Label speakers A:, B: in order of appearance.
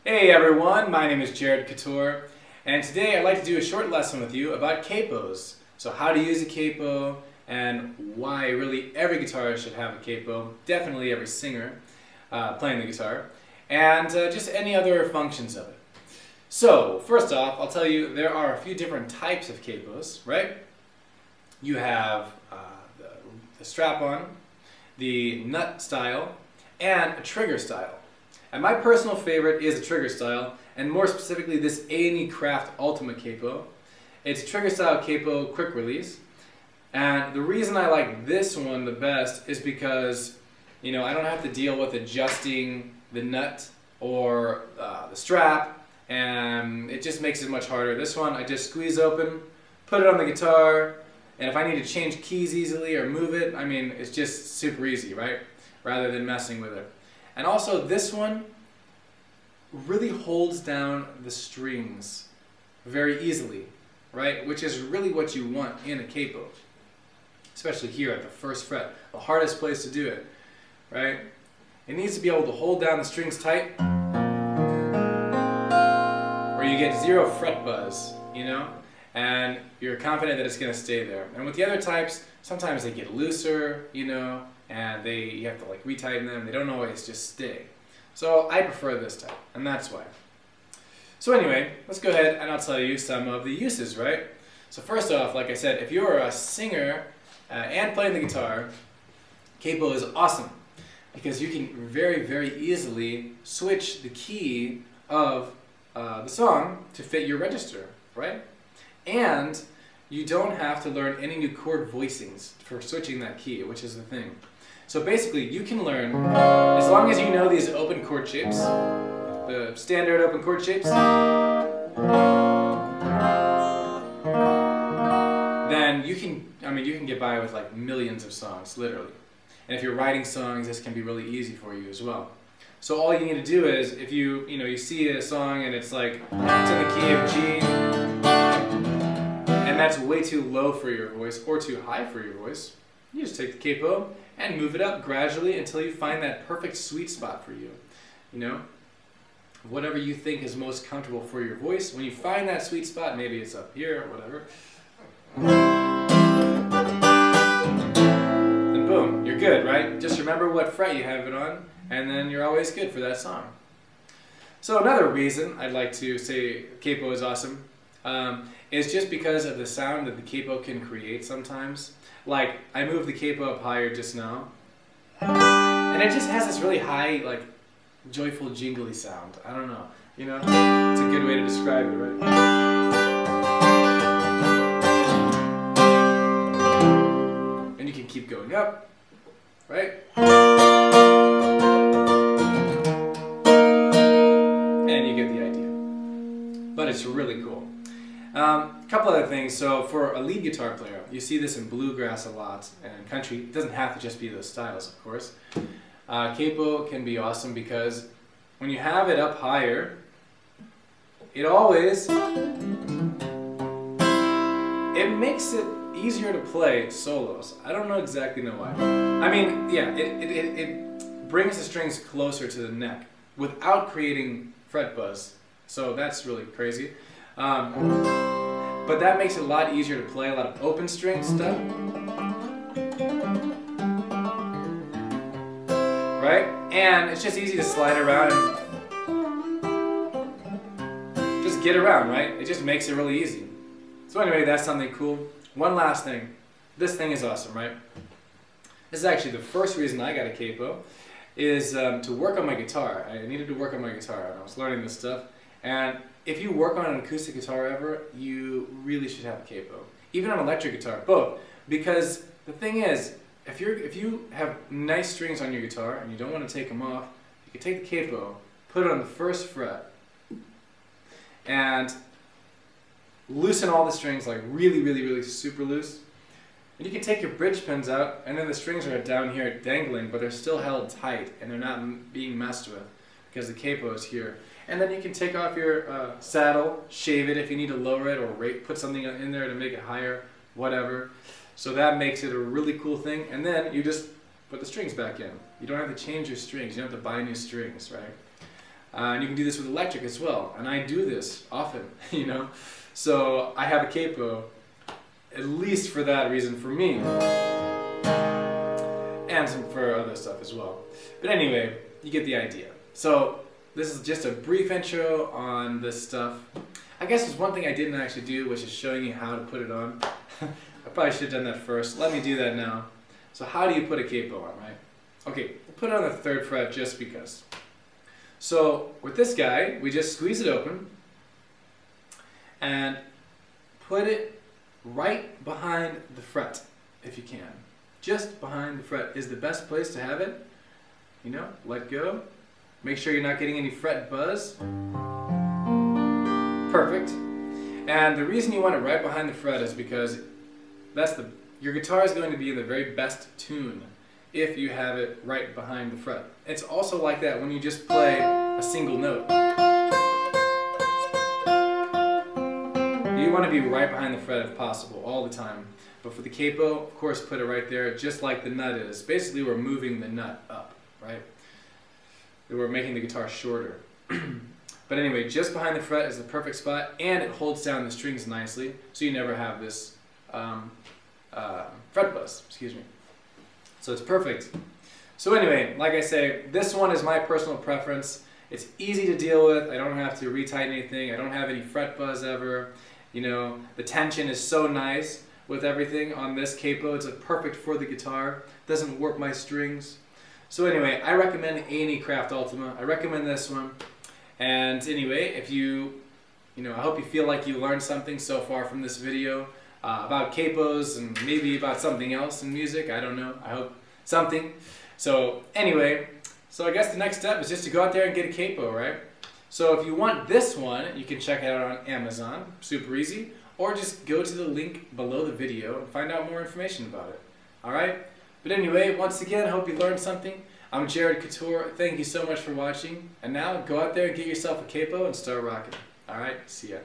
A: Hey everyone, my name is Jared Couture, and today I'd like to do a short lesson with you about capos. So how to use a capo, and why really every guitarist should have a capo, definitely every singer playing the guitar, and just any other functions of it. So first off, I'll tell you there are a few different types of capos, right? You have the strap-on, the nut style, and a trigger style. And my personal favorite is the trigger style, and more specifically this A&E Craft Ultima Capo. It's a trigger style capo quick release, and the reason I like this one the best is because, you know, I don't have to deal with adjusting the nut or the strap, and it just makes it much harder. This one I just squeeze open, put it on the guitar, and if I need to change keys easily or move it, I mean, it's just super easy, right? Rather than messing with it. And also this one really holds down the strings very easily, right? Which is really what you want in a capo, especially here at the first fret, the hardest place to do it, right? It needs to be able to hold down the strings tight, where you get zero fret buzz, you know? And you're confident that it's going to stay there. And with the other types, sometimes they get looser, you know, and you have to like retighten them. They don't always just stay. So I prefer this type, and that's why. So anyway, let's go ahead and I'll tell you some of the uses, right? So first off, like I said, if you're a singer and playing the guitar, capo is awesome because you can very, very easily switch the key of the song to fit your register, right? And you don't have to learn any new chord voicings for switching that key, which is the thing. So basically, you can learn, as long as you know these open chord shapes, the standard open chord shapes, then you can get by with like millions of songs, literally. And if you're writing songs, this can be really easy for you as well. So all you need to do is, if you see a song and it's like, it's in the key of G, and that's way too low for your voice or too high for your voice, you just take the capo and move it up gradually until you find that perfect sweet spot for you. You know, whatever you think is most comfortable for your voice. When you find that sweet spot, maybe it's up here or whatever, then boom, you're good, right? Just remember what fret you have it on, and then you're always good for that song. So another reason I'd like to say capo is awesome is just because of the sound that the capo can create sometimes. Like, I moved the capo up higher just now, and it just has this really high, like, joyful, jingly sound. I don't know, you know? It's a good way to describe it, right? And you can keep going up, right? And you get the idea. But it's really cool. A couple other things. So for a lead guitar player, you see this in bluegrass a lot, and country. It doesn't have to just be those styles, of course. Capo can be awesome because when you have it up higher, it makes it easier to play solos. I don't exactly know why. I mean, yeah, it brings the strings closer to the neck without creating fret buzz. So that's really crazy. But that makes it a lot easier to play a lot of open string stuff, right? And it's just easy to slide around and just get around, right? It just makes it really easy. So anyway, that's something cool. One last thing. This thing is awesome, right? This is actually the first reason I got a capo, is to work on my guitar. I needed to work on my guitar, and I was learning this stuff. And if you work on an acoustic guitar ever, you really should have a capo. Even on electric guitar, both. Because the thing is, if you have nice strings on your guitar and you don't want to take them off, you can take the capo, put it on the first fret, and loosen all the strings like really, really, really super loose. And you can take your bridge pins out, and then the strings are down here dangling, but they're still held tight and they're not being messed with because the capo is here. And then you can take off your saddle, shave it if you need to lower it, or put something in there to make it higher, whatever. So that makes it a really cool thing. And then you just put the strings back in. You don't have to change your strings. You don't have to buy new strings, right? And you can do this with electric as well. And I do this often, you know. So I have a capo, at least for that reason for me. And some for other stuff as well. But anyway, you get the idea. So this is just a brief intro on this stuff. I guess there's one thing I didn't actually do, which is showing you how to put it on. I probably should have done that first. Let me do that now. So how do you put a capo on, right? Okay, we'll put it on the 3rd fret just because. So with this guy, we just squeeze it open and put it right behind the fret, if you can. Just behind the fret is the best place to have it. You know, let go. Make sure you're not getting any fret buzz. Perfect. And the reason you want it right behind the fret is because your guitar is going to be in the very best tune if you have it right behind the fret. It's also like that when you just play a single note. You want to be right behind the fret if possible, all the time. But for the capo, of course, put it right there, just like the nut is. Basically, we're moving the nut up, right? We're making the guitar shorter. But anyway, just behind the fret is the perfect spot, and it holds down the strings nicely, so you never have this fret buzz, excuse me. So it's perfect. So anyway, like I say, this one is my personal preference. It's easy to deal with. I don't have to retighten anything. I don't have any fret buzz ever. You know, the tension is so nice with everything on this capo. It's perfect for the guitar. Doesn't warp my strings. So anyway, I recommend A&E Craft Ultima. I recommend this one. And anyway, if I hope you feel like you learned something so far from this video about capos and maybe about something else in music. I don't know. I hope something. So anyway, I guess the next step is just to go out there and get a capo, right? So if you want this one, you can check it out on Amazon. Super easy. Or just go to the link below the video and find out more information about it. Alright? But anyway, once again, I hope you learned something. I'm Jared Couture. Thank you so much for watching. And now, go out there and get yourself a capo and start rocking. Alright? See ya.